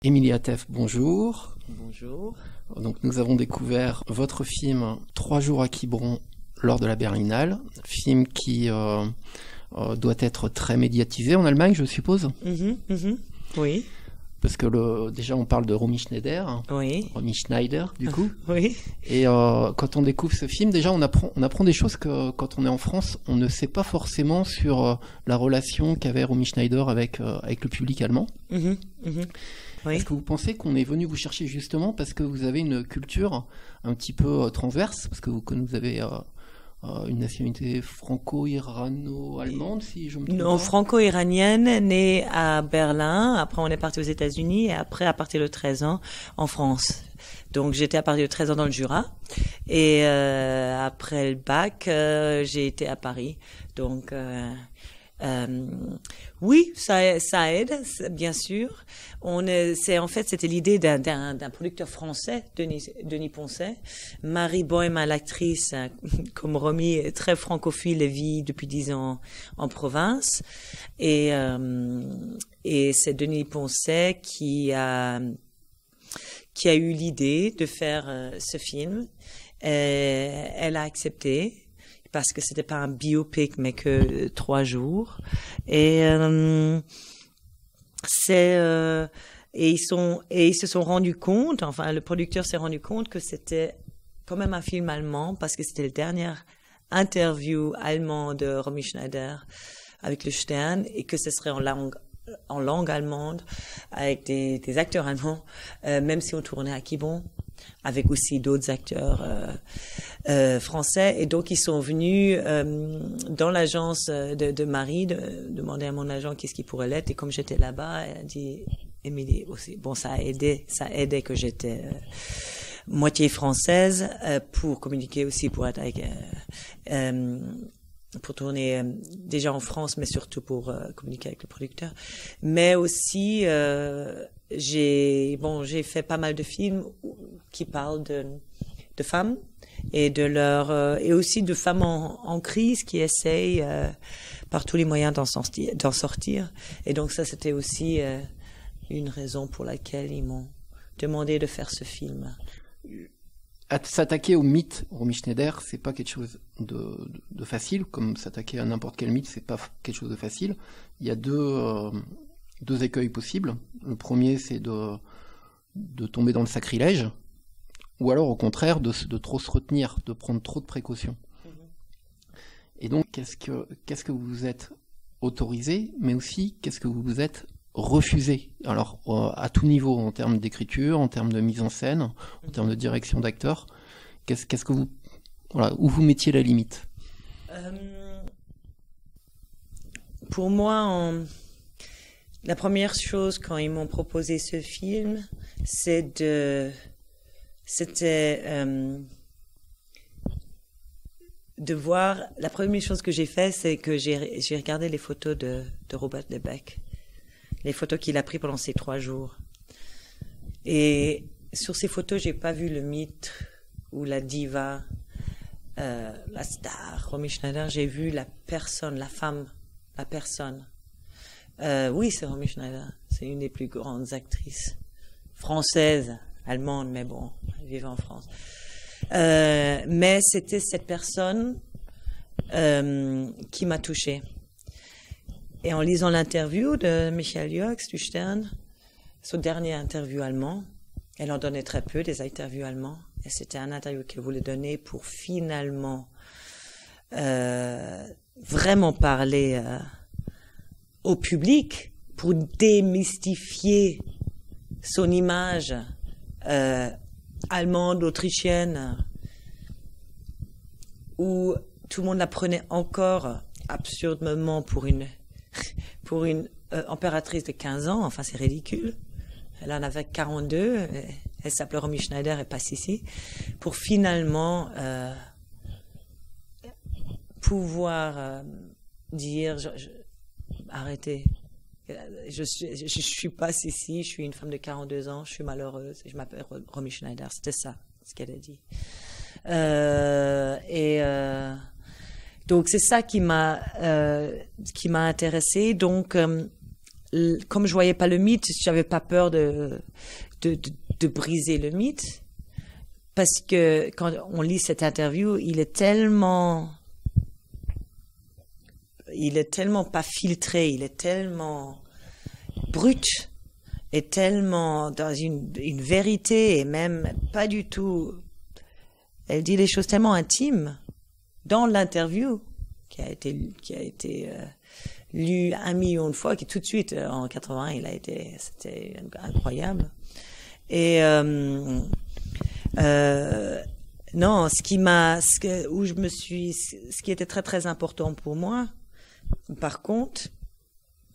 Émilie Atef, bonjour. Bonjour. Donc nous avons découvert votre film 3 jours à Quiberon lors de la Berlinale, film qui doit être très médiatisé en Allemagne, je suppose. Oui. Parce que déjà on parle de Romy Schneider, Oui. Romy Schneider du coup. Oui. Et quand on découvre ce film, déjà on apprend des choses que quand on est en France, on ne sait pas forcément sur la relation qu'avait Romy Schneider avec le public allemand. Oui. Est-ce que vous pensez qu'on est venu vous chercher justement parce que vous avez une culture un petit peu transverse, parce que vous avez une nationalité franco-irano-allemande, si je me trompe Non, pas. franco-iranienne, née à Berlin. Après, on est parti aux États-Unis et après, à partir de 13 ans, en France. Donc, j'étais à partir de 13 ans dans le Jura. Et après le bac, j'ai été à Paris. Donc, oui, ça aide, bien sûr. C'était l'idée d'un producteur français, Denis Poncet. Marie Bohem, l'actrice, comme Romy, est très francophile et vit depuis 10 ans en province. Et c'est Denis Poncet qui a eu l'idée de faire ce film. Elle a accepté, parce que c'était pas un biopic, mais que 3 jours. Et ils se sont rendus compte, enfin, le producteur s'est rendu compte que c'était quand même un film allemand, parce que c'était la dernière interview allemande de Romy Schneider avec le Stern, et que ce serait en langue allemande, avec des acteurs allemands, même si on tournait à Quiberon, avec aussi d'autres acteurs français. Et donc, ils sont venus dans l'agence de Marie, demander à mon agent qu'est-ce qui pourrait l'être. Et comme j'étais là-bas, elle a dit, Émilie aussi. Bon, ça aidait que j'étais moitié française pour communiquer aussi, pour être avec... pour tourner déjà en France, mais surtout pour communiquer avec le producteur. Mais aussi, j'ai fait pas mal de films qui parlent de femmes et et aussi de femmes en crise qui essayent par tous les moyens d'en sortir. Et donc ça, c'était aussi une raison pour laquelle ils m'ont demandé de faire ce film. S'attaquer au mythe Romy Schneider, c'est pas quelque chose de facile, comme s'attaquer à n'importe quel mythe, c'est pas quelque chose de facile. Il y a deux écueils possibles. Le premier, c'est de tomber dans le sacrilège, ou alors au contraire de trop se retenir, de prendre trop de précautions. Et donc, qu'est-ce que vous vous êtes autorisé, mais aussi qu'est-ce que vous vous êtes refusé, alors à tout niveau, en termes d'écriture, en termes de mise en scène, en termes de direction d'acteur, qu'est-ce que vous, où vous mettiez la limite? Pour moi, la première chose quand ils m'ont proposé ce film, c'était de voir. La première chose que j'ai fait, c'est que j'ai regardé les photos de Robert Lebeck. Les photos qu'il a prises pendant ces 3 jours. Et sur ces photos, j'ai pas vu le mythe ou la diva, la star, Romy Schneider. J'ai vu la personne, la femme, la personne. Oui, c'est Romy Schneider. C'est une des plus grandes actrices françaises, allemandes, mais bon, elle vivait en France. Mais c'était cette personne qui m'a touchée. Et en lisant l'interview de Michael Joeks du Stern, son dernier interview allemand, elle en donnait très peu, des interviews allemands, et c'était un interview qu'elle voulait donner pour finalement vraiment parler au public, pour démystifier son image allemande, autrichienne, où tout le monde la prenait encore absurdement pour une impératrice de 15 ans, enfin c'est ridicule. Elle en avait 42, elle s'appelait Romy Schneider et passe ici, pour finalement pouvoir dire arrêtez, je suis pas ici, je suis une femme de 42 ans, je suis malheureuse et je m'appelle Romy Schneider. C'était ça ce qu'elle a dit. Donc c'est ça qui m'a intéressée. Donc comme je voyais pas le mythe, j'avais pas peur de briser le mythe. Parce que quand on lit cette interview, il est tellement pas filtré, il est tellement brut, et tellement dans une vérité, et même pas du tout. Elle dit des choses tellement intimes dans l'interview qui a été lu 1 million de fois, qui tout de suite en 80 c'était incroyable. Et non, ce qui était très très important pour moi, par contre,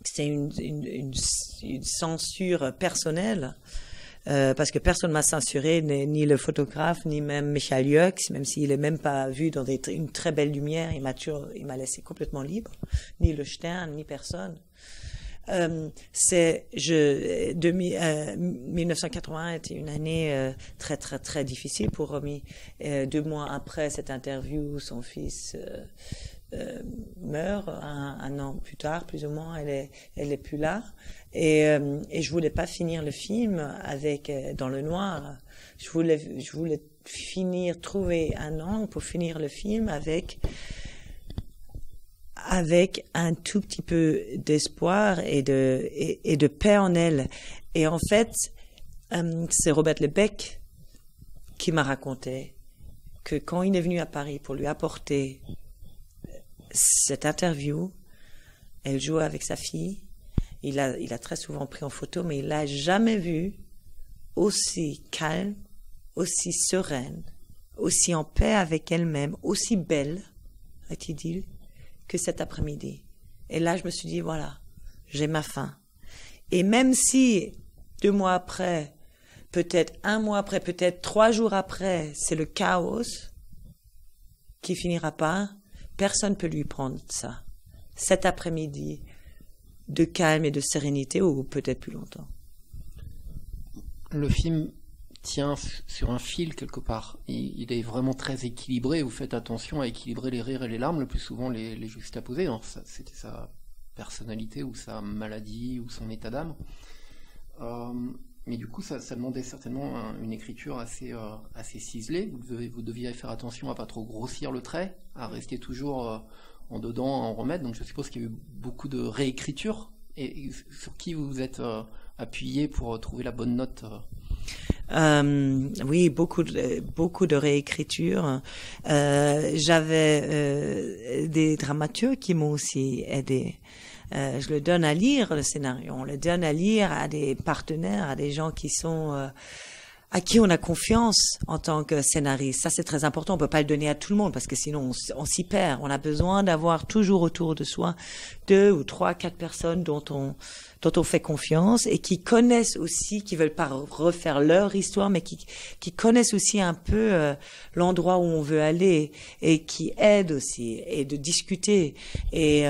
c'est une censure personnelle, parce que personne m'a censuré, ni le photographe, ni même Michael Yox, même s'il est même pas vu dans une très belle lumière, il m'a laissé complètement libre, ni le Stern, ni personne. 1980 était une année très très très difficile pour Romy. 2 mois après cette interview, son fils meurt, un an plus tard, plus ou moins. Elle est plus là, et je voulais pas finir le film avec dans le noir. Je voulais trouver un angle pour finir le film avec un tout petit peu d'espoir et de paix en elle. Et en fait, c'est Robert Lebec qui m'a raconté que quand il est venu à Paris pour lui apporter cette interview, elle jouait avec sa fille. Il a très souvent pris en photo, mais il l'a jamais vue aussi calme, aussi sereine, aussi en paix avec elle-même, aussi belle, a-t-il dit, que cet après-midi. Et là, je me suis dit, voilà, j'ai ma fin. Et même si 2 mois après, peut-être 1 mois après, peut-être 3 jours après, c'est le chaos qui finira pas, personne peut lui prendre ça. Cet après-midi de calme et de sérénité, ou peut-être plus longtemps. Le film tient sur un fil quelque part. Il est vraiment très équilibré. Vous faites attention à équilibrer les rires et les larmes, le plus souvent les juxtaposer. C'était sa personnalité ou sa maladie ou son état d'âme. Mais du coup, ça demandait certainement une écriture assez ciselée. Vous deviez faire attention à pas trop grossir le trait, à rester toujours en dedans, à en remettre. Donc je suppose qu'il y a eu beaucoup de réécriture. Et sur qui vous vous êtes appuyé pour trouver la bonne note Oui, beaucoup de réécriture. J'avais des dramaturges qui m'ont aussi aidé. Je le donne à lire, le scénario. On le donne à lire à des partenaires, à des gens qui sont à qui on a confiance en tant que scénariste. Ça, c'est très important. On peut pas le donner à tout le monde parce que sinon on s'y perd. On a besoin d'avoir toujours autour de soi 2 ou 3, 4 personnes dont on fait confiance et qui connaissent aussi, qui veulent pas refaire leur histoire, mais qui connaissent aussi un peu l'endroit où on veut aller et qui aident aussi, et de discuter. Et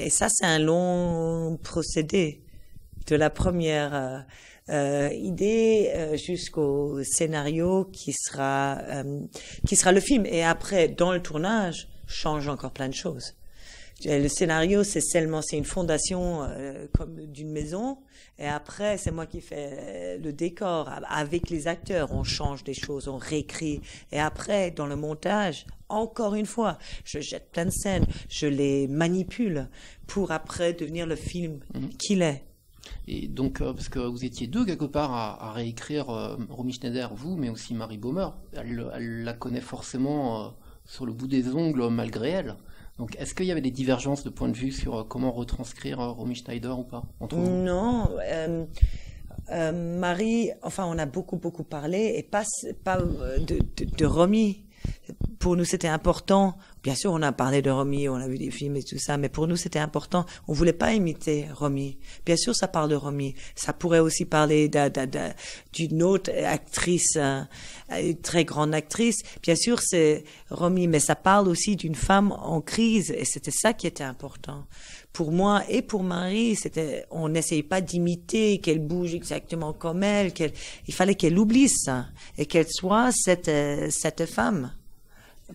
ça, c'est un long procédé de la première idée jusqu'au scénario qui sera le film. Et après, dans le tournage, change encore plein de choses. Le scénario, c'est une fondation comme d'une maison. Et après, c'est moi qui fais le décor. Avec les acteurs, on change des choses, on réécrit. Et après, dans le montage, encore une fois, je jette plein de scènes, je les manipule pour après devenir le film qu'il est. Et donc, parce que vous étiez 2 quelque part à réécrire Romy Schneider, vous, mais aussi Marie Baumer. Elle la connaît forcément sur le bout des ongles malgré elle. Donc, est-ce qu'il y avait des divergences de point de vue sur comment retranscrire Romy Schneider ou pas entre vous ? Non, Marie, enfin, on a beaucoup parlé, et pas de Romy. Pour nous, c'était important. Bien sûr, on a parlé de Romy, on a vu des films et tout ça, mais pour nous, c'était important. On voulait pas imiter Romy. Bien sûr, ça parle de Romy. Ça pourrait aussi parler d'une autre actrice, une très grande actrice. Bien sûr, c'est Romy, mais ça parle aussi d'une femme en crise, et c'était ça qui était important. Pour moi et pour Marie, on n'essayait pas d'imiter, qu'elle bouge exactement comme elle, il fallait qu'elle oublie ça, et qu'elle soit cette femme.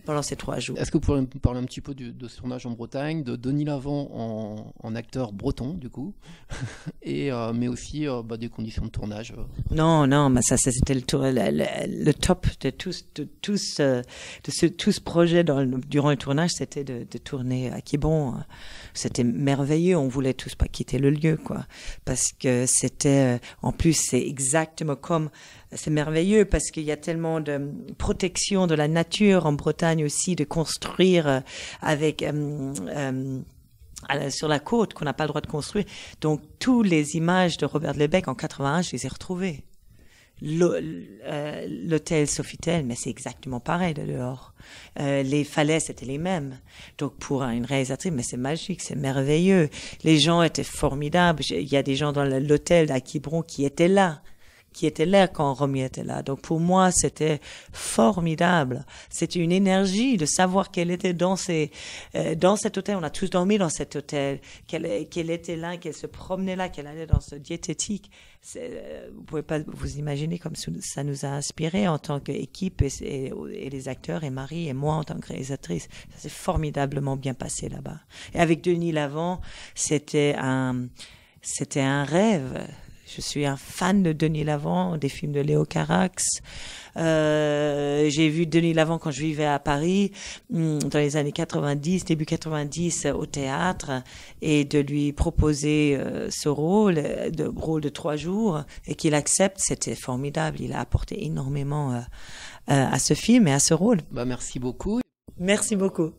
pendant ces 3 jours. Est-ce que vous pourriez me parler un petit peu de ce tournage en Bretagne, de Denis Lavant en acteur breton, du coup, mais aussi des conditions de tournage Non, mais ça c'était le top de tout ce projet durant le tournage, c'était de tourner à Quiberon. C'était merveilleux, on voulait tous pas quitter le lieu, quoi, parce que c'était, en plus, c'est merveilleux parce qu'il y a tellement de protection de la nature en Bretagne aussi, de construire avec sur la côte qu'on n'a pas le droit de construire. Donc, toutes les images de Robert Lebec en 81, je les ai retrouvées. L'hôtel Sofitel, mais c'est exactement pareil de dehors. Les falaises, c'était les mêmes. Donc, pour une réalisatrice, mais c'est magique, c'est merveilleux. Les gens étaient formidables. Il y a des gens dans l'hôtel à Quiberon qui étaient là quand Romy était là. Donc pour moi, c'était formidable. C'était une énergie de savoir qu'elle était dans cet hôtel. On a tous dormi dans cet hôtel. Qu'elle était là, qu'elle se promenait là, qu'elle allait dans ce diététique. Vous pouvez pas vous imaginer comme ça nous a inspiré en tant qu'équipe et les acteurs et Marie et moi en tant que réalisatrice. Ça s'est formidablement bien passé là-bas. Et avec Denis Lavant, c'était un rêve. Je suis un fan de Denis Lavant, des films de Léo Carax. J'ai vu Denis Lavant quand je vivais à Paris, dans les années 90, début 90, au théâtre, et de lui proposer ce rôle de 3 jours, et qu'il accepte, c'était formidable. Il a apporté énormément à ce film et à ce rôle. Merci beaucoup. Merci beaucoup.